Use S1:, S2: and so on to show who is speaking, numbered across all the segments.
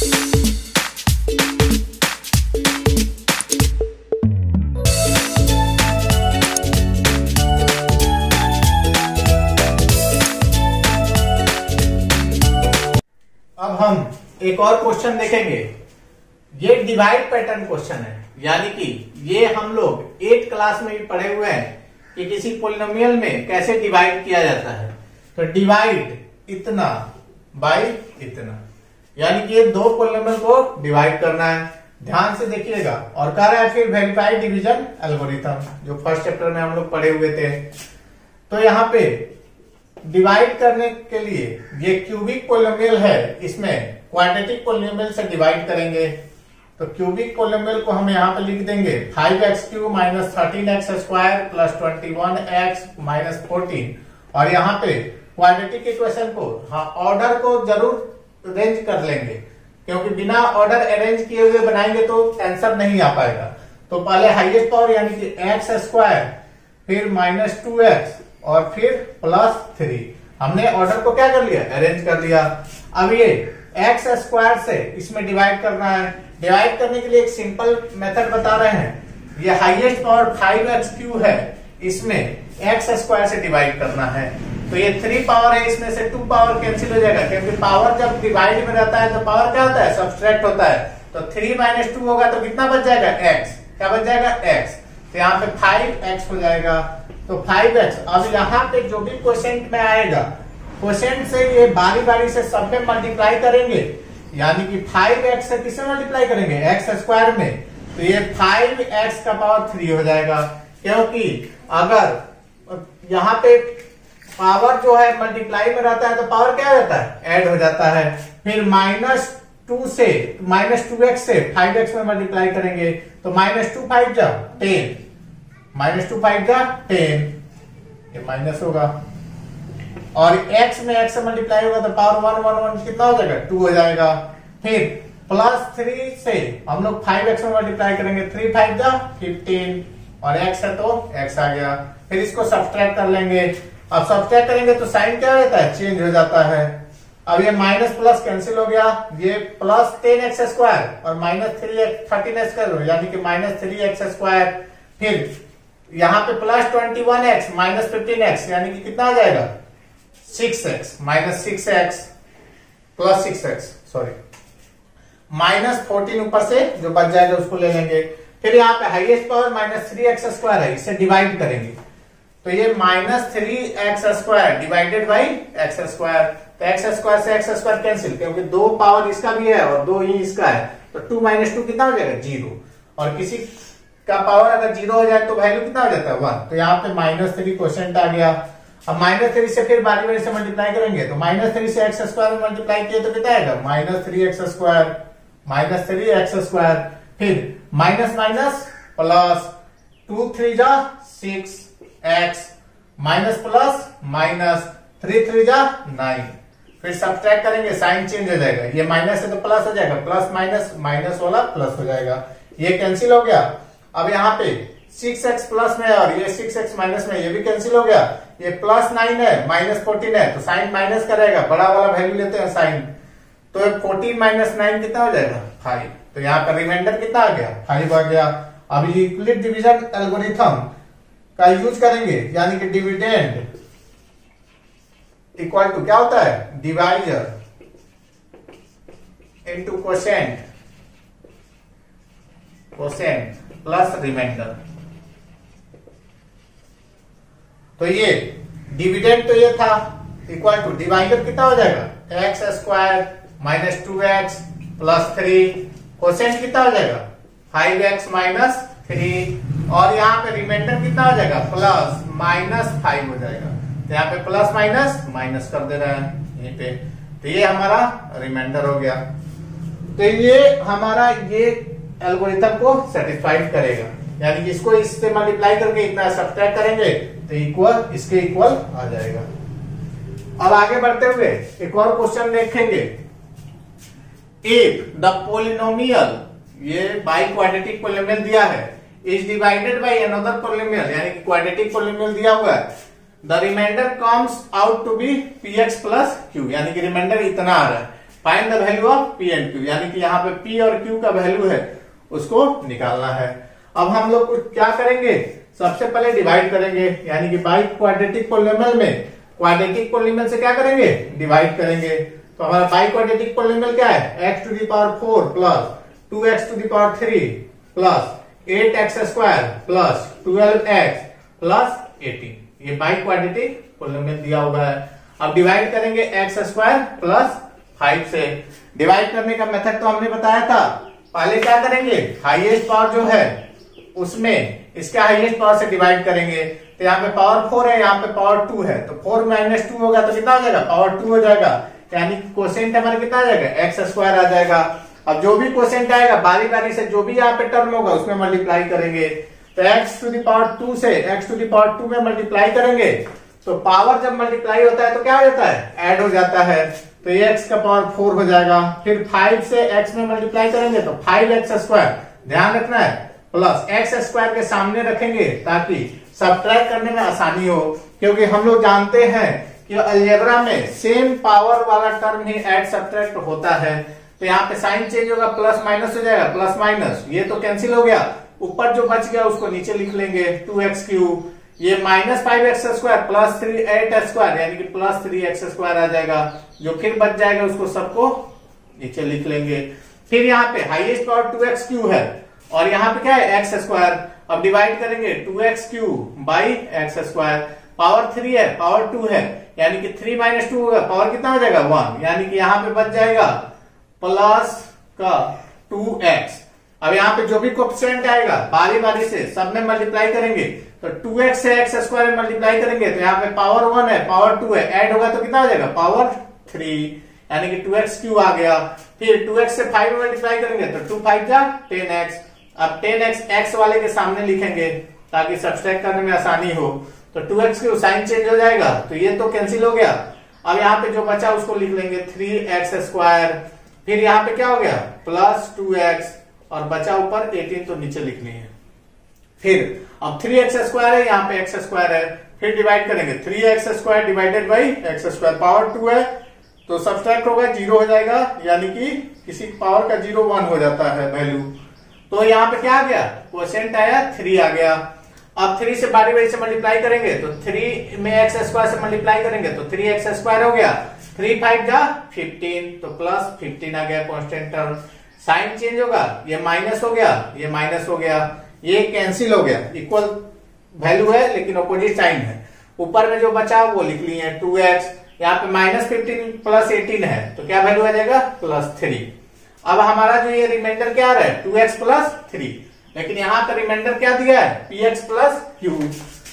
S1: अब हम एक और क्वेश्चन देखेंगे। ये डिवाइड पैटर्न क्वेश्चन है, यानी कि ये हम लोग 8th क्लास में भी पढ़े हुए हैं कि किसी पॉलिनोमियल में कैसे डिवाइड किया जाता है। तो डिवाइड इतना बाई इतना, यानी कि ये दो पॉलिनोमियल को डिवाइड करना है। ध्यान से देखिएगा और कर रहा है फिर वेरीफाइड डिवीजन एल्गोरिथम, जो फर्स्ट चैप्टर में हम लोग पढ़े हुए थे। तो यहाँ पे डिवाइड करने के लिए ये क्यूबिक पॉलिनोमियल है, इसमें क्वाड्रेटिक पॉलिनोमियल से डिवाइड करेंगे। तो क्यूबिक पॉलिनोमियल को हम यहाँ पे लिख देंगे 5x³ minus 13x² plus 21x minus 14। और यहाँ पे क्वाड्रेटिक इक्वेशन को ऑर्डर को जरूर अरेंज कर लेंगे, क्योंकि बिना ऑर्डर अरेंज किए हुए बनाएंगे तो आंसर नहीं आ पाएगा। तो पहले हाईएस्ट पावर यानी कि x², फिर माइनस 2x और फिर प्लस 3। हमने ऑर्डर को क्या कर लिया, अरेंज कर लिया। अब ये x² से इसमें डिवाइड करना है। डिवाइड करने के लिए एक सिंपल मेथड बता रहे हैं। ये हाईएस्ट पावर 5x³ है, इसमें x² से डिवाइड करना है। तो ये 3 पावर है, इसमें से 2 पावर कैंसिल हो जाएगा, क्योंकि पावर जब डिवाइड में रहता है तो पावर क्या होता है, सब्सट्रैक्ट होता है। तो 3 - 2 होगा तो कितना बच जाएगा, x। क्या बच जाएगा, x। तो यहाँ पे 5x हो जाएगा। तो 5x अब यहाँ पे जो भी क्वोशिएंट में आएगा, क्वोशिएंट से ये बारी बारी से सब में मल्टीप्लाई करेंगे, यानी कि 5x से किससे मल्टीप्लाई करेंगे, x² में। तो ये 5x का पावर 3 हो जाएगा, क्योंकि अगर यहाँ पे पावर जो है मल्टीप्लाई में रहता है तो पावर क्या हो जाता है, ऐड हो जाता है। फिर -2 से -2x से 5x में मल्टीप्लाई करेंगे तो -2 5 जा 10, -2 5 जा 10, ये माइनस होगा। और x में x से मल्टीप्लाई होगा तो पावर 1 कितना हो जाएगा, 2 हो जाएगा। फिर +3 से हम लोग 5x में मल्टीप्लाई करेंगे, 3 5 जा 15 और x है तो x आ गया। फिर इसको सब्सट्रैक्ट कर लेंगे। अब सब्सट्रैक्ट करेंगे तो साइन क्या हो जाता है, चेंज हो जाता है। अब ये माइनस प्लस कैंसिल हो गया, ये प्लस 10x² और माइनस 13x यानी कि -3x²। फिर यहाँ पे प्लस 21x माइनस 15x यानी कि कितना आ जाएगा, 6x -6x plus 6x sorry -14 ऊपर से जो बच जाएगा उसको ले लेंगे। फिर यहाँ पे हाईएस्ट पावर -3x² है, इसे डिवाइड करेंगे तो ये -3x² डिवाइडेड बाई x²। तो x² से x² कैंसिल, क्योंकि 2 पावर इसका भी है और 2 ही इसका है। तो 2 - 2 कितना हो जाएगा, 0। और किसी का पावर अगर 0 हो जाए तो वैल्यू कितना हो जाता है, 1। तो यहाँ पे -3 क्वोशिएंट आ गया। अब -3 से फिर बारी बारी से मल्टीप्लाई करेंगे तो -3 से x² में मल्टीप्लाई किए तो कितना आएगा, -3x²। फिर माइनस माइनस प्लस 2 3 जा 6x माइनस प्लस माइनस 3 3 जा 9। फिर सब्ट्रैक्ट करेंगे, साइन चेंज हो जाएगा, ये माइनस है तो प्लस हो जाएगा, प्लस माइनस माइनस वाला प्लस हो जाएगा, ये कैंसिल हो गया। अब यहाँ पे 6x प्लस में और ये 6x माइनस में, ये भी कैंसिल हो गया। ये +9 है -14 है तो साइन माइनस करेगा, बड़ा वाला वैल्यू लेते हैं साइन। तो 14 - 9 कितना हो जाएगा, 5। तो यहाँ पर रिमाइंडर कितना आ गया, 5 आ गया। अब यूक्लिड डिवीजन एल्गोरिथम का यूज करेंगे, यानी कि डिविडेंड इक्वल टू क्या होता है, divisor into quotient plus remainder. तो ये डिविडेंड तो ये था, इक्वल टू डिवाइडर कितना हो जाएगा, x² - 2x प्लस 3, क्वोशिएंट कितना हो जाएगा 5x - 3, और यहाँ पे रिमाइंडर कितना हो जाएगा, +-5 हो जाएगा। तो यहाँ पे प्लस माइनस माइनस कर दे रहा है यहीं पे। तो ये हमारा रिमाइंडर हो गया। तो ये हमारा ये एल्गोरिथम को सेटिस्फाइड करेगा, यानी कि इसको इससे मल्टीप्लाई करके इतना सब्ट्रैक्ट करेंगे तो इक्वल इसके इक्वल आ जाएगा। अब आगे बढ़ते हुए एक और क्वेश्चन देखेंगे। इफ द पोलिनोमियल, ये बाई क्वाड्रेटिक पोलिनोमियल दिया है, is divided by another polynomial, यानी कि क्वाड्रेटिक पोलिनोमियल दिया हुआ है, the remainder comes out to be px + q, यानी कि रिमाइंडर इतना आ रहा है। Find the value of P and Q, यानी कि यहाँ पे पी और क्यू का वैल्यू है उसको निकालना है। अब हम लोग कुछ क्या करेंगे, सबसे पहले डिवाइड करेंगे, यानी कि बाई क्वाड्रेटिक पोलिनोमियल में क्वाड्रेटिक पोलिनोमियल से क्या करेंगे, डिवाइड करेंगे। तो हमारा बाई क्वाड्रेटिक पोलिनोमियल क्या है, x to the power 4 plus 2x to the power 3 plus 8x square plus 12x plus 18, ये बाई क्वाड्रेटिक पोलिनोमियल दिया हुआ है। अब डिवाइड करेंगे x स्क्वायर प्लस 5 से। डिवाइड करने का मेथड तो हमने बताया था, पहले क्या करेंगे, हाईएस्ट पावर जो है उसमें इसके हाईएस्ट पावर से डिवाइड करेंगे। तो यहाँ पे पावर 4 है, यहाँ पे पावर 2 है, तो 4 माइनस 2 होगा तो कितना हो जाएगा, पावर 2 हो जाएगा, यानी क्वोशिएंट हमारा कितना आ जाएगा, एक्स स्क्वायर आ जाएगा। अब जो भी क्वोशिएंट आएगा बारी बारी से जो भी यहाँ पे टर्म होगा उसमें मल्टीप्लाई करेंगे। तो एक्स टू द पावर 2 से एक्स टू द पावर 2 में मल्टीप्लाई करेंगे तो पावर जब मल्टीप्लाई होता है तो क्या हो जाता है, ऐड हो जाता है, तो ये x का पावर 4 हो जाएगा। फिर 5 से x में मल्टीप्लाई करेंगे तो 5x स्क्वायर, ध्यान रखना है, प्लस x स्क्वायर के सामने रखेंगे ताकि सब्ट्रैक्ट करने में आसानी हो, क्योंकि हम लोग जानते हैं कि अलजेब्रा में सेम पावर वाला टर्म ही ऐड सब्ट्रैक्ट होता है। तो यहाँ पे साइन चेंज होगा, प्लस माइनस हो जाएगा, प्लस माइनस ये तो कैंसिल हो गया, ऊपर जो बच गया उसको नीचे लिख लेंगे 2x क्यूब, ये minus 5x square plus 8x square यानी कि प्लस 3x स्क्वायर आ जाएगा, जो फिर बच जाएगा उसको सबको नीचे लिख लेंगे। फिर यहाँ पे हाईएस्ट पावर 2x क्यू है और यहाँ पे क्या है, x स्क्वायर। अब डिवाइड करेंगे 2x Q by x square, power 3 है, पावर 2 है, यानी कि 3 माइनस 2 होगा, पावर कितना हो जाएगा 1, यानी कि यहाँ पे बच जाएगा प्लस का 2x। अब यहाँ पे जो भी कोएफिशिएंट आएगा बारी बारी से सब में मल्टीप्लाई करेंगे, तो 2x से x स्क्वायर में मल्टीप्लाई करेंगे तो यहाँ पे पावर 1 है, पावर 2 है, ऐड होगा तो कितना हो जाएगा, पावर 3, यानी कि 2x क्यू आ गया। फिर 2x से 5 में मल्टीप्लाई करेंगे तो 2 5 जा 10x। अब 10x x वाले के सामने लिखेंगे ताकि सब्ट्रैक्ट करने में आसानी हो, तो 2x क्यू साइन चेंज हो जाएगा तो ये तो कैंसिल हो गया। अब यहाँ पे जो बचा उसको लिख लेंगे 3x स्क्वायर, फिर यहाँ पे क्या हो गया प्लस 2x और बचा ऊपर 18 तो नीचे लिखनी है। फिर अब 3x स्क्वायर है, यहाँ पे x स्क्वायर है, फिर डिवाइड करेंगे 3x square divided by x square, power 2 है तो सब्ट्रैक्ट होगा 0 हो जाएगा, यानी कि किसी पावर का 0 1 हो जाता है वैल्यू। तो यहाँ पे क्या आ गया, क्वोशिएंट आया 3 आ गया। अब 3 से बारी बारी से मल्टीप्लाई करेंगे तो 3 में x स्क्वायर से मल्टीप्लाई करेंगे तो 3x स्क्वायर हो गया, 3 5 जा 15 तो प्लस 15 आ गया कांस्टेंट टर्म। साइन चेंज होगा, ये माइनस हो गया, ये माइनस हो गया, ये कैंसिल हो गया, इक्वल वैल्यू है लेकिन अपोजिट साइन है। ऊपर में जो बचा वो लिख लिए है 2x, यहाँ पे माइनस 15 प्लस 18 है तो क्या वैल्यू आ जाएगा प्लस 3। अब हमारा जो ये रिमाइंडर क्या आ रहा है 2x प्लस 3, लेकिन यहाँ पर रिमाइंडर क्या दिया है px प्लस q,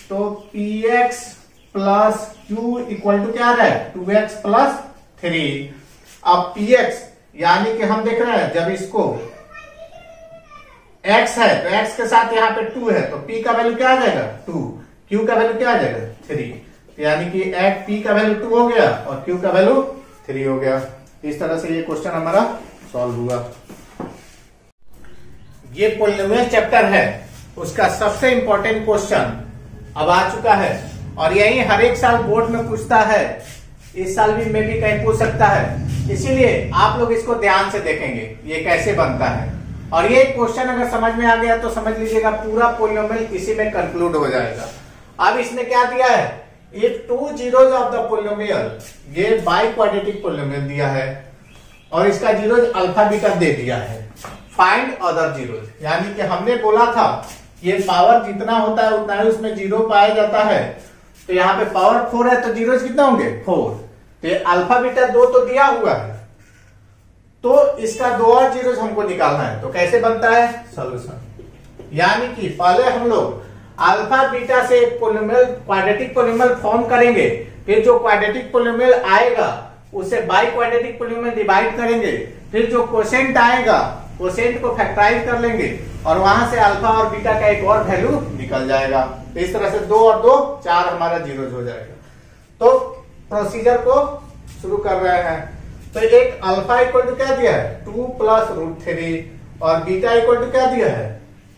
S1: तो px plus q equal to क्या आ रहा है 2x प्लस 3। अब px यानी कि हम देख रहे हैं जब इसको x है तो x के साथ यहाँ पे 2 है तो p का वैल्यू क्या आ जाएगा 2, q का वैल्यू क्या आ जाएगा 3, यानी कि p का वैल्यू 2 हो गया और q का वैल्यू 3 हो गया। इस तरह से ये क्वेश्चन हमारा सॉल्व हुआ। ये पॉलिनोमियल चैप्टर है उसका सबसे इंपॉर्टेंट क्वेश्चन अब आ चुका है और यही हर एक साल बोर्ड में पूछता है, इस साल भी में भी कहीं पूछ सकता है, इसीलिए आप लोग इसको ध्यान से देखेंगे ये कैसे बनता है। और ये क्वेश्चन अगर समझ में आ गया तो समझ लीजिएगा पूरा पॉलिनोमियल इसी में कंक्लूड हो जाएगा। अब इसने क्या दिया है, if 2 zeros of the polynomial, ये बाई क्वाड्रेटिक पॉलिनोमियल दिया है और इसका जीरोज अल्फा बीटा दे दिया है। फाइंड अदर जीरोज, यानी कि हमने बोला था ये पावर जितना होता है उतना ही उसमें जीरो पाया जाता है, तो यहाँ पे पावर 4 है तो जीरोज कितना होंगे 4, तो ये अल्फा बीटा 2 तो दिया हुआ है, तो इसका 2 और जीरोज हमको निकालना है। तो कैसे बनता है सॉल्यूशन, यानी कि पहले हम लोग अल्फा बीटा से एक पॉलिनोमियल क्वाड्रेटिक पॉलिनोमियल फॉर्म करेंगे, फिर जो क्वाड्रेटिक पॉलिनोमियल आएगा उसे बाई क्वाड्रेटिक पॉलिनोमियल डिवाइड करेंगे, फिर जो क्वोशिएंट आएगा क्वोशिएंट को फैक्टराइज कर लेंगे और वहां से अल्फा और बीटा का एक और वैल्यू निकल जाएगा। तो इस तरह से 2 और 2 4 हमारा जीरोज हो जाएगा। तो प्रोसीजर को शुरू कर रहे हैं। तो एक अल्फा इक्वल टू क्या दिया है 2 प्लस रूट 3 और बीटा इक्वल टू क्या दिया है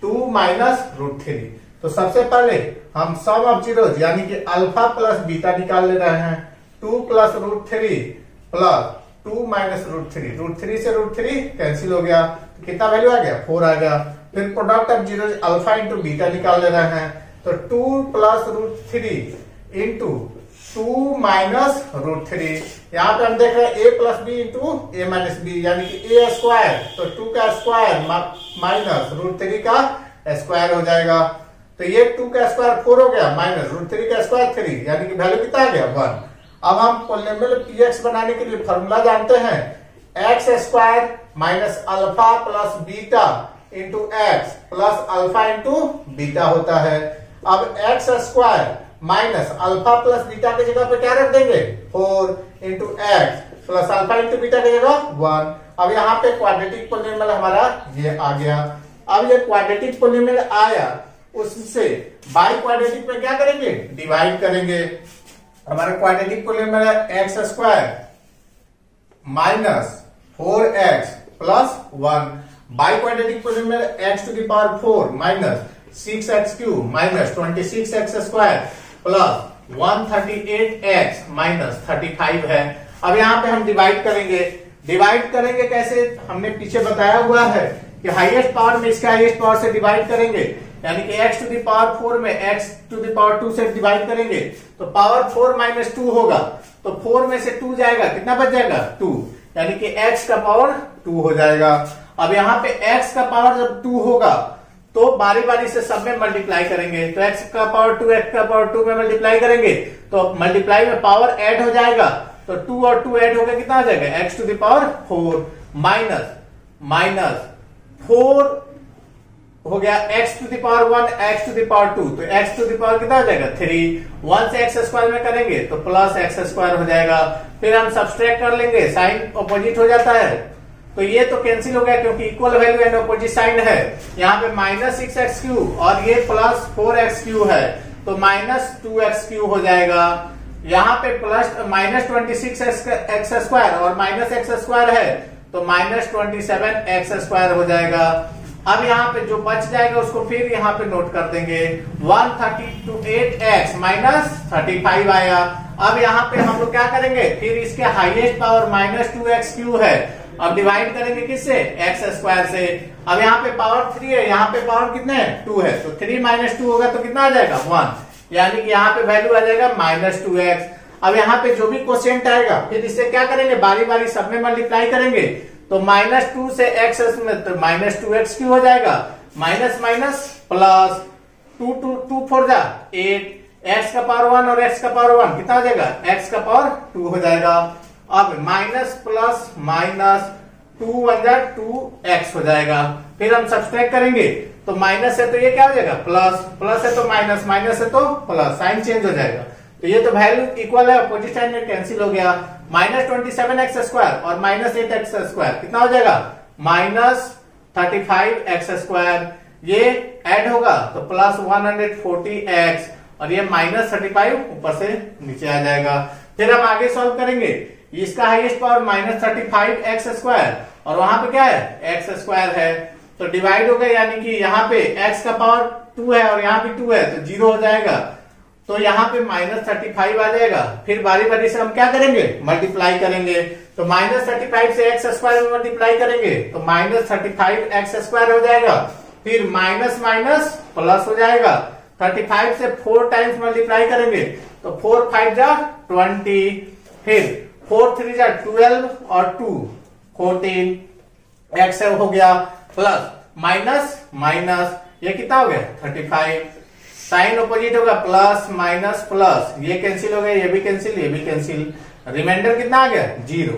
S1: 2 माइनस रूट 3। तो सबसे पहले हम सम ऑफ जीरोज यानी कि अल्फा प्लस बीटा निकाल ले रहे हैं। 2 प्लस रूट 3 प्लस 2 माइनस √3, √3 से √3 कैंसिल हो गया, तो कितना वैल्यू आ गया 4 आ गया। फिर product of zero alpha into beta निकाल ले रहे हैं, तो 2 प्लस √3 इंटू 2 माइनस √3, यहाँ पे हम देख रहे हैं a plus b into a minus b, यानी कि a स्क्वायर, तो 2 का स्क्वायर माइनस √3 का स्क्वायर हो जाएगा, तो ये 2 का स्क्वायर 4 हो गया माइनस √3 का स्क्वायर 3, यानी कि वैल्यू कितना आ गया 1। अब हम पॉलिनोमियल px बनाने के लिए फॉर्मूला जानते हैं, x square minus alpha plus beta into x plus alpha into beta होता है। अब x square minus alpha plus beta की जगह पे क्या रख देंगे 4 into x plus alpha into beta की जगह 1। अब यहाँ पे क्वाड्रेटिक पॉलिनोमियल हमारा ये आ गया। अब ये क्वाड्रेटिक पॉलिनोमियल आया, उससे बाई क्वाड्रेटिक में क्या करेंगे डिवाइड करेंगे। हमारा क्वाड्रेटिक पॉलिनोमियल है x square minus 4x plus 1, by quadratic polynomial x to the power 4 minus 6x cube minus 26x square plus 138x minus 35 है। अब यहाँ पे हम डिवाइड करेंगे कैसे, हमने पीछे बताया हुआ है कि हाईएस्ट पावर में इसका हाईएस्ट पावर से डिवाइड करेंगे, यानी कि x टू द पावर 4 में x टू द पावर 2 से डिवाइड करेंगे, तो पावर 4 माइनस 2 होगा, तो 4 में से 2 जाएगा, कितना बच जाएगा 2, यानी कि x का पावर 2 हो जाएगा। अब यहाँ पे x का पावर जब 2 होगा तो बारी बारी से सब में मल्टीप्लाई करेंगे, तो x का पावर 2 x का पावर 2 में मल्टीप्लाई करेंगे, तो मल्टीप्लाई में पावर ऐड हो जाएगा, तो 2 और 2 ऐड होकर कितना आ जाएगा x to the power 4 minus 4 हो गया x to the power 1 x to the power 2, तो x टू द पावर कितना हो जाएगा 3, 1 से x स्क्वायर में करेंगे तो प्लस x स्क्वायर हो जाएगा। फिर हम सब्सट्रैक्ट कर लेंगे, साइन अपोजिट हो जाता है, तो ये तो कैंसिल हो गया क्योंकि equal value and opposite sign है। यहाँ पे माइनस 6x क्यूब और ये प्लस 4x क्यूब है, तो माइनस 2x क्यूब हो जाएगा। यहाँ पे प्लस माइनस 26x स्क्वायर और माइनस x स्क्वायर है, तो माइनस 27x स्क्वायर हो जाएगा। अब यहाँ पे जो बच जाएगा उसको फिर यहाँ पे नोट कर देंगे, 138x माइनस 35 आया। अब यहाँ पे हम लोग क्या करेंगे, फिर इसके highest power minus 2x cube है, अब डिवाइड करेंगे किससे x स्क्वायर से। अब यहाँ पे पावर 3 है, यहाँ पे पावर कितने है 2 है, तो 3 माइनस 2 होगा तो कितना आ जाएगा 1, यानी कि यहाँ पे वैल्यू आ जाएगा माइनस 2x। अब यहाँ पे जो भी क्वोशिएंट आएगा फिर इससे क्या करेंगे, बारी बारी सब में मल्टीप्लाई करेंगे, तो माइनस 2 से x में तो माइनस 2x क्यों हो जाएगा, माइनस माइनस प्लस 2 4 जा 8, x का पावर 1 और x का पावर 1 कितना हो जाएगा, x का पावर 2 हो जाएगा। अब माइनस प्लस माइनस 2 1 जा 2x हो जाएगा। फिर हम सब्सट्रैक्ट करेंगे, तो माइनस है तो ये क्या हो जाएगा प्लस, प्लस है तो माइनस, माइनस है तो प्लस, साइन चेंज हो जाएगा, तो ये तो वैल्यू इक्वल है, अपोजिट साइन में कैंसिल हो गया। माइनस 27x स्क्वायर और माइनस 8x स्क्वायर कितना हो जाएगा, माइनस 35x स्क्वायर, ये ऐड होगा तो प्लस 140x और ये माइनस 35 ऊपर से नीचे आ जाएगा। फिर हम आगे सॉल्व करेंगे, इसका highest power minus 35x square और वहां पे क्या है x स्क्वायर है, तो डिवाइड हो गया, यानी कि यहाँ पे x का पावर 2 है और यहाँ पे 2 है तो 0 हो जाएगा, तो यहाँ पे माइनस 35 आ जाएगा। फिर बारी बारी से हम क्या करेंगे, मल्टीप्लाई करेंगे, तो माइनस 35 से x स्क्वायर में मल्टीप्लाई करेंगे तो माइनस 35x स्क्वायर हो जाएगा। फिर माइनस माइनस प्लस हो जाएगा, 35 से 4 टाइम्स मल्टीप्लाई करेंगे तो 4 5 जा 20, फिर 4 3 जा 12 और 2 14, x हो गया प्लस माइनस माइनस, ये कितना हो गया 35, साइन अपोजिट होगा प्लस माइनस प्लस, ये कैंसिल हो गया, ये भी कैंसिल, ये भी कैंसिल, रिमाइंडर कितना आ गया 0।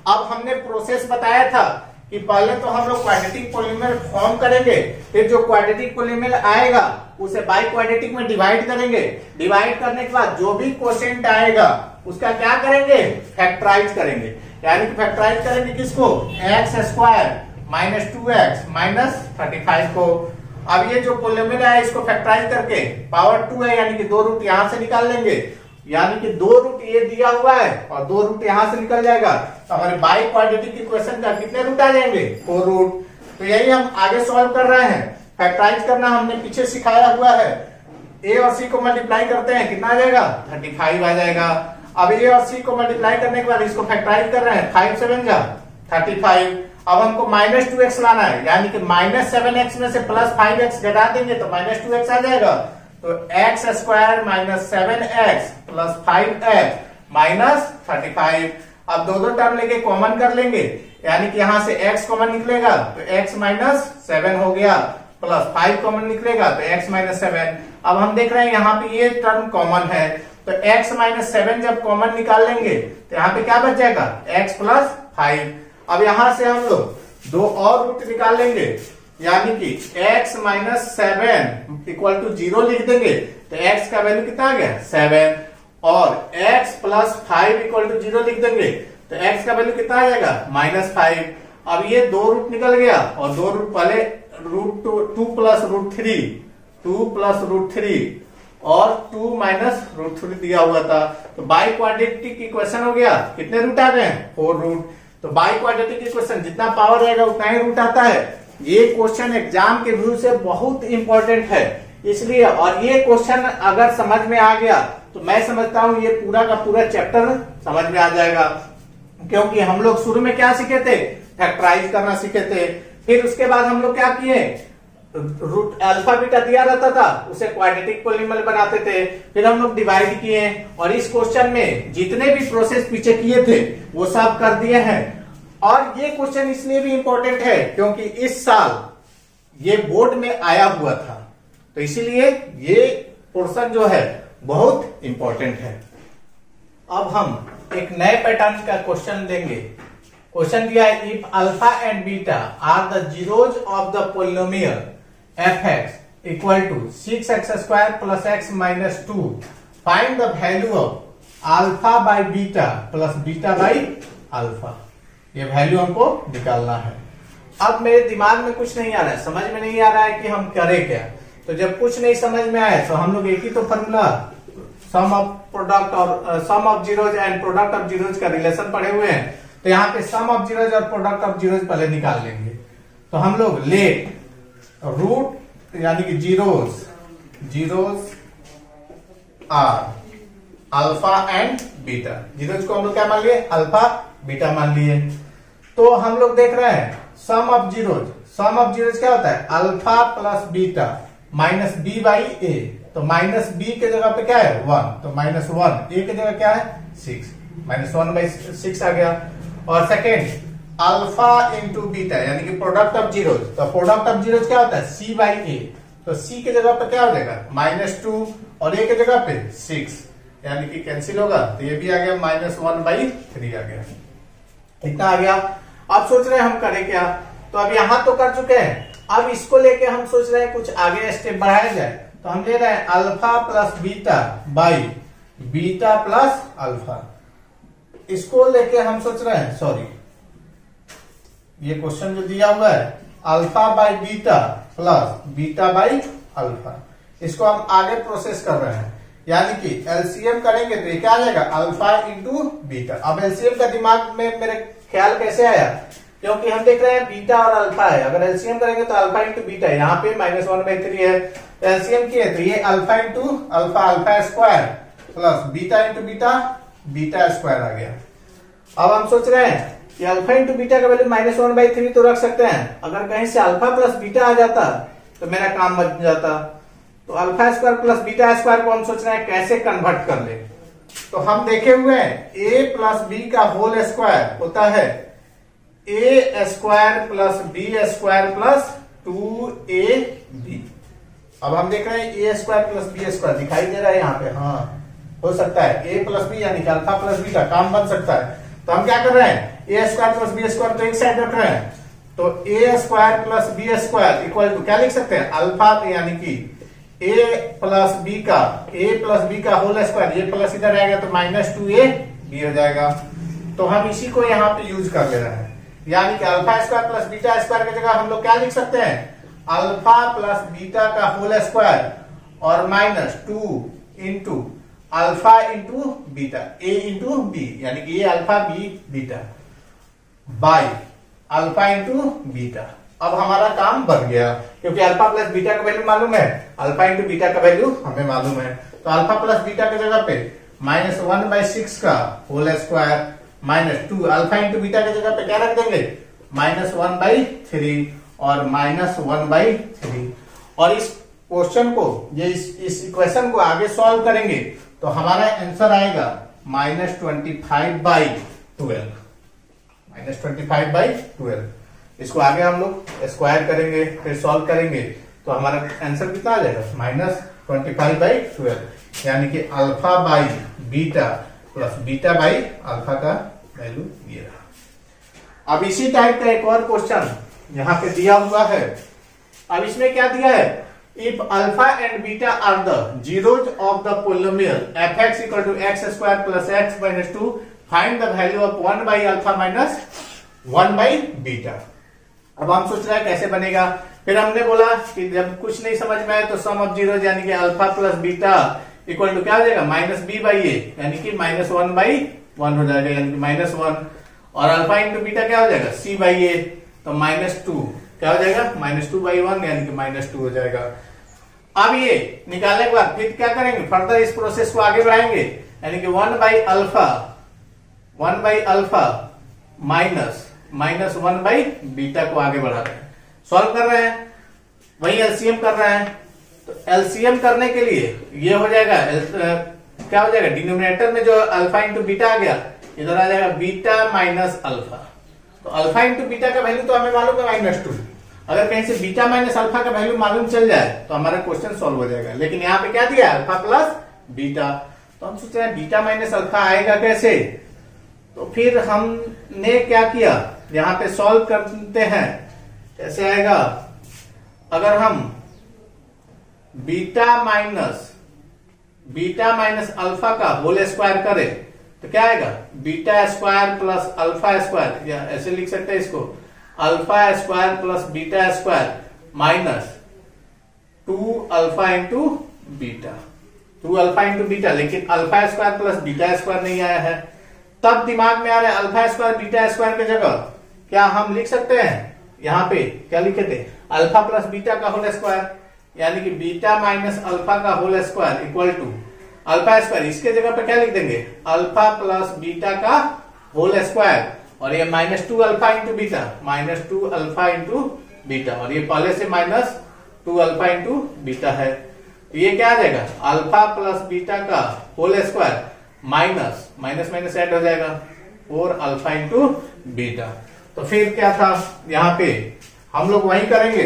S1: अब हमने प्रोसेस बताया था कि पहले तो हम लोग क्वाड्रेटिक पॉलिनोमियल फॉर्म करेंगे, फिर जो क्वाड्रेटिक पॉलिनोमियल आएगा उसे बाई क्वाड्रेटिक में डिवाइड करेंगे, डिवाइड करने के बाद जो भी क्वोशिएंट आएगा उसका क्या करेंगे, फैक्टराइज करेंगे, यानी कि फैक्टराइज करेंगे किसको, x square minus 2x minus 35 को। अब ये जो पॉलिनोमियल है इसको फैक्टराइज करके पावर 2 है, यानी कि 2 रूट यहां से निकाल लेंगे, यानी कि 2 रूट ये दिया हुआ है और 2 रूट यहां से निकल जाएगा, तो हमारे बाई क्वाड्रेटिक इक्वेशन का कितने रूट आ जाएंगे 4 रूट। तो यही हम आगे सॉल्व कर रहे हैं, फैक्टराइज करना हमने पीछे सिखाया हुआ है, a और c को मल्टीप्लाई करते हैं कितना आ जाएगा 35 आ जाएगा। अब ये और सी को मल्टीप्लाई करने के बाद इसको फैक्टराइज कर रहे हैं, 5 7 जा 35। अब हमको -2x लाना है, यानी कि -7x में से +5x घटा देंगे तो -2x आ जाएगा। तो x² - 7x + 5x - 35। अब दो टर्म लेके कॉमन कर लेंगे, यानी कि यहां से x कॉमन निकलेगा तो x - 7 हो गया, +5 कॉमन निकलेगा तो x - 7। अब हम देख रहे हैं यहाँ पे ये टर्म कॉमन है, तो x - 7 जब कॉमन निकाल लेंगे तो यहाँ पे क्या बच जाएगा, x + 5। अब यहां से हम लोग दो और रूट निकाल लेंगे, यानी कि x - 7 = 0 लिख देंगे तो x का वैल्यू कितना आ गया, 7, और x + 5 = 0 लिख देंगे तो x का वैल्यू कितना आ जाएगा, -5। अब ये दो रूट निकल गया, और दो रूट पहले √2 + √3, 2 + √3 और 2 - √3 दिया हुआ था। तो बाई क्वाड्रेटिक इक्वेशन हो गया, कितने रूट आ गए हैं, 4 रूट। तो बाई क्वाड्रेटिक इक्वेशन जितना पावर रहेगा उतना ही रूट आता है। ये क्वेश्चन एग्जाम के व्यू से बहुत इंपॉर्टेंट है, इसलिए, और ये क्वेश्चन अगर समझ में आ गया तो मैं समझता हूं ये पूरा का पूरा चैप्टर समझ में आ जाएगा। क्योंकि हम लोग शुरू में क्या सीखे थे, फैक्टराइज करना सीखे थे, फिर उसके बाद हम लोग क्या किए, रूट अल्फा बीटा दिया रहता था उसे क्वाड्रेटिक पॉलिनोमियल बनाते थे, फिर हम लोग डिवाइड किए, और इस क्वेश्चन में जितने भी प्रोसेस पीछे किए थे वो सब कर दिए हैं। और ये क्वेश्चन इसलिए भी इंपॉर्टेंट है क्योंकि इस साल ये बोर्ड में आया हुआ था, तो इसीलिए ये पोर्शन जो है बहुत इंपॉर्टेंट है। अब हम एक नए पैटर्न का क्वेश्चन देंगे। क्वेश्चन दिया है, if alpha and beta are the zeros of the polynomial fx = 6x² + x - 2, find the value of alpha by beta plus beta by alpha. ये वैल्यू हमको निकालना है। अब मेरे दिमाग में कुछ नहीं आ रहा है, समझ में नहीं आ रहा है कि हम करें क्या। तो जब कुछ नहीं समझ में आए तो हम लोग एक ही तो फॉर्मूला, सम ऑफ प्रोडक्ट और sum of zeros and product of zeros का रिलेशन पढ़े हुए हैं, तो यहाँ पे सम ऑफ जीरोज और प्रोडक्ट ऑफ जीरोज पहले निकाल लेंगे। तो हम लोग लेट रूट यानी कि zeros are alpha and beta, zeros को हम लोग क्या मान लिए, अल्फा बीटा मान लिए। तो हम लोग देख रहे हैं सम ऑफ जीरोज क्या होता है, alpha plus beta minus B by A. तो माइनस बी के जगह पे क्या है, 1, तो -1, ए के जगह क्या है, 6, -1/6 आ गया। और सेकेंड अल्फा इंटू बीटा यानी कि प्रोडक्ट ऑफ जीरोज, तो प्रोडक्ट ऑफ जीरोज क्या होता है, सी बाई ए। तो सी के जगह पे क्या हो जाएगा, -2, और ए के जगह पे 6, यानी कि कैंसिल होगा, तो ये भी आ गया, -1/3 आ गया। इतना आ गया। अब सोच रहे हैं हम करें क्या, तो अब यहां तो कर चुके हैं, अब इसको लेके हम सोच रहे हैं कुछ आगे स्टेप बढ़ाया जाए। तो हम ले रहे हैं alpha plus beta by beta plus alpha. इसको लेके हम सोच रहे हैं, सॉरी ये क्वेश्चन जो दिया हुआ है alpha by beta plus beta by alpha, इसको हम आगे प्रोसेस कर रहे हैं, यानी कि एलसीएम करेंगे तो ये क्या आ जाएगा, अल्फा इंटू बीटा। अब एलसीएम का दिमाग में मेरे ख्याल कैसे आया, क्योंकि हम देख रहे हैं बीटा और अल्फा है, अगर एलसीएम करेंगे तो अल्फा इंटू बीटा, यहाँ पे -1/3 है, एलसीएम किए तो ये alpha into alpha, alpha square plus beta into beta, beta square आ गया। अब हम सोच रहे हैं कि अल्फा इंटू बीटा का वैल्यू -1/3 तो रख सकते हैं, अगर कहीं से अल्फा प्लस बीटा आ जाता तो मेरा काम बच जाता। तो alpha square plus beta square को हम सोच रहे हैं कैसे कन्वर्ट कर ले। तो हम देखे हुए हैं a प्लस बी का होल स्क्वायर होता है a square plus b square plus 2ab। अब हम देख रहे हैं a square plus b square दिखाई दे रहा है यहाँ पे, हाँ हो सकता है a प्लस बी यानी कि अल्फा प्लस बीटा काम बन सकता है। तो हम क्या कर रहे हैं, a square plus b square तो एक साइड रख रहे हैं, तो a square plus b square equal to क्या लिख सकते हैं, अल्फा यानी कि a प्लस बी का होल स्क्वायर, ये प्लस इधर आएगा तो -2ab हो जाएगा। तो हम इसी को यहाँ पे यूज कर ले रहे हैं, यानी कि alpha square plus beta square की जगह हम लोग क्या लिख सकते हैं, अल्फा प्लस बीटा का होल स्क्वायर और -2 into alpha into beta, a into b यानी कि ये alpha b beta by alpha into beta. अब हमारा काम बन गया, क्योंकि अल्फा प्लस बीटा का वैल्यू मालूम है, अल्फा इंटू बीटा का वैल्यू हमें मालूम है। तो अल्फा प्लस बीटा की जगह पे -1/6 का whole square minus 2 alpha into beta की जगह पे क्या रख देंगे -1/3 और -1/3। और इस क्वेश्चन को ये इस इक्वेशन को आगे सॉल्व करेंगे तो हमारा आंसर आएगा -25/12 -25/12। इसको आगे हम लोग स्क्वायर करेंगे फिर सॉल्व करेंगे तो हमारा आंसर कितना आ जाएगा -25/12, यानी कि alpha by beta plus beta by alpha का वैल्यू ये रहा। अब इसी टाइप का एक और क्वेश्चन यहाँ पे दिया हुआ है। अब इसमें क्या दिया है, if alpha and beta are the zeros of the polynomial fx equal to x² plus x minus 2 find the value of 1/अल्फा माइनस 1/बीटा। अब हम सोच रहे हैं कैसे बनेगा। फिर हमने बोला कि जब कुछ नहीं समझ में आए तो सम ऑफ जीरो यानी कि alpha plus beta equal to क्या हो जाएगा -b/a यानी कि -1/1 हो जाएगा, यानी कि -1। और अल्फा इंटू बीटा क्या हो जाएगा c/a, तो -2 क्या हो जाएगा -2/1 यानी कि -2 हो जाएगा। अब ये निकालने के बाद फिर क्या करेंगे, फर्दर इस प्रोसेस को आगे बढ़ाएंगे, यानी कि 1/अल्फा माइनस 1/बीटा को आगे बढ़ा रहे हैं, सॉल्व कर रहे हैं, वही एलसीएम कर रहे हैं। तो एलसीएम करने के लिए ये हो जाएगा क्या हो जाएगा, डिनोमिनेटर में जो अल्फा इंटू बीटा आ गया इधर आ जाएगा बीटा माइनस अल्फा। तो अल्फा इंटू बीटा का वैल्यू तो हमें मालूम है -2। अगर कहीं से बीटा माइनस अल्फा का वैल्यू मालूम चल जाए तो हमारा क्वेश्चन सॉल्व हो जाएगा। लेकिन यहाँ पे क्या दिया है, अल्फा प्लस बीटा, तो हम सोच रहे हैं बीटा माइनस अल्फा आएगा कैसे। तो फिर हमने क्या किया, यहाँ पे सॉल्व करते हैं कैसे आएगा। अगर हम बीटा माइनस अल्फा का होल स्क्वायर करें तो क्या आएगा, beta square plus alpha square, या ऐसे लिख सकते हैं इसको, alpha square plus beta square minus 2 alpha into beta, 2 alpha into beta. लेकिन alpha square plus beta square नहीं आया है, तब दिमाग में आ रहा है अल्फा स्क्वायर बीटा स्क्वायर की जगह क्या हम लिख सकते हैं, यहाँ पे क्या लिखे थे, अल्फा प्लस बीटा का होल स्क्वायर, यानी कि बीटा माइनस अल्फा का whole square equal to alpha square. इसके जगह पे क्या लिख देंगे, अल्फा प्लस बीटा का होल स्क्वायर, और ये -2 alpha into beta, -2 alpha into beta, और ये पहले से -2 अल्फा इंटू बीटा है। तो ये क्या आ जाएगा, अल्फा प्लस बीटा का whole square minus minus add हो जाएगा 4 अल्फा इंटू बीटा। तो फिर क्या था, यहाँ पे हम लोग वही करेंगे,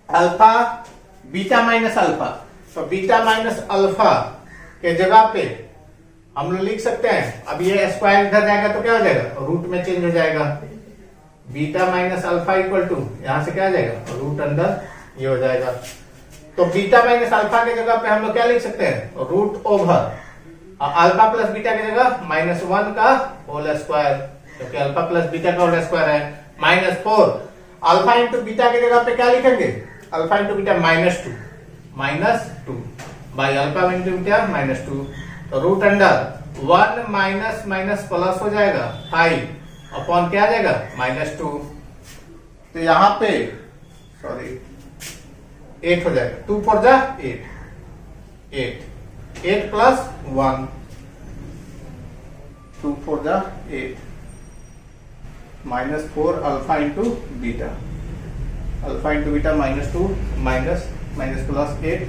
S1: अल्फा बीटा माइनस अल्फा, तो बीटा माइनस अल्फा के जगह पे हम लोग लिख सकते हैं, अब ये स्क्वायर इधर जाएगा तो क्या हो जाएगा, रूट में चेंज हो जाएगा, beta minus alpha equal to यहां से क्या आ जाएगा, रूट अंदर ये हो जाएगा। तो बीटा माइनस अल्फा के जगह पे हम लोग क्या लिख सकते हैं, root over alpha plus beta की जगह -1 का होल स्क्वायर, क्योंकि अल्फा प्लस बीटा का होल स्क्वायर है, -4 अल्फा इंटू बीटा की जगह पे क्या लिखेंगे, alpha into beta -2 by alpha into beta -2, तो रूट अंडर 1 माइनस प्लस हो जाएगा 5 अपॉन क्या आ जाएगा -2। तो यहां पे 8 हो जाएगा, 2 4 जा 8 प्लस 1, 2 4 जा 8 -4 alpha into beta, alpha into beta -2 minus plus 8,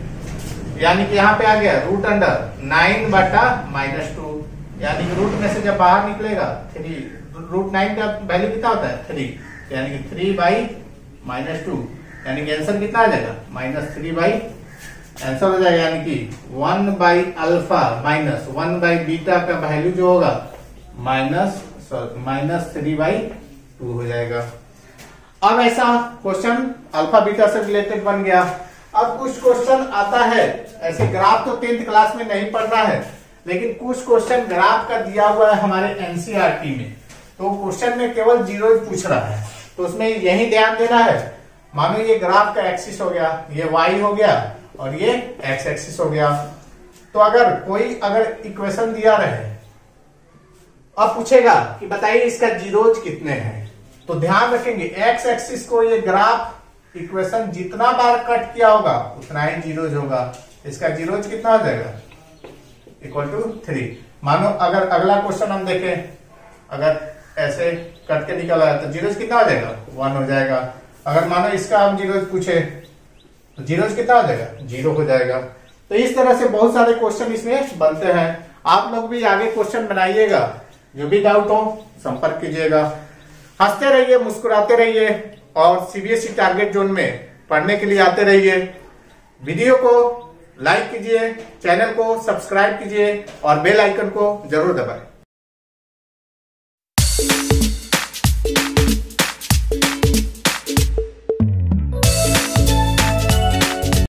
S1: यानी कि यहाँ पे आ गया रूट अंडर 9/-2, यानी कि रूट में से जब बाहर निकलेगा 3, रूट 9 का वैल्यू कितना होता है 3, यानी कि 3/-2, यानी कि आंसर कितना आ जाएगा -3 आंसर हो जाएगा, यानी कि 1/अल्फा माइनस 1/बीटा का वैल्यू जो होगा -3/2 हो जाएगा। अब ऐसा क्वेश्चन अल्फा बीटा से रिलेटेड बन गया। अब कुछ क्वेश्चन आता है ऐसे, ग्राफ तो 10th क्लास में नहीं पढ़ना है, लेकिन कुछ क्वेश्चन ग्राफ का दिया हुआ है हमारे एनसीईआरटी में, तो क्वेश्चन में केवल जीरो पूछ रहा है, तो उसमें यही ध्यान देना है। मानो ये ग्राफ का एक्सिस हो गया, ये वाई हो गया और ये एक्स एक्सिस हो गया। तो अगर इक्वेशन दिया रहे, अब पूछेगा कि बताइए इसका जीरोज कितने हैं, तो ध्यान रखेंगे एक्स एक्सिस को ये ग्राफ इक्वेशन जितना बार कट किया होगा उतना ही जीरोज होगा। इसका जीरोज कितना हो जाएगा, इक्वल टू 3। मानो अगर अगला क्वेश्चन हम देखें, अगर ऐसे कट के निकल आया तो जीरोज कितना हो जाएगा, 1 हो जाएगा। अगर मानो इसका हम जीरोज पूछे तो जीरोज कितना हो जाएगा, 0 हो जाएगा। तो इस तरह से बहुत सारे क्वेश्चन इसमें बनते हैं। आप लोग भी आगे क्वेश्चन बनाइएगा, जो भी डाउट हो संपर्क कीजिएगा। हंसते रहिए, मुस्कुराते रहिए और सीबीएसई टारगेट जोन में पढ़ने के लिए आते रहिए। वीडियो को लाइक कीजिए, चैनल को सब्सक्राइब कीजिए और बेल आइकन को जरूर दबाएं।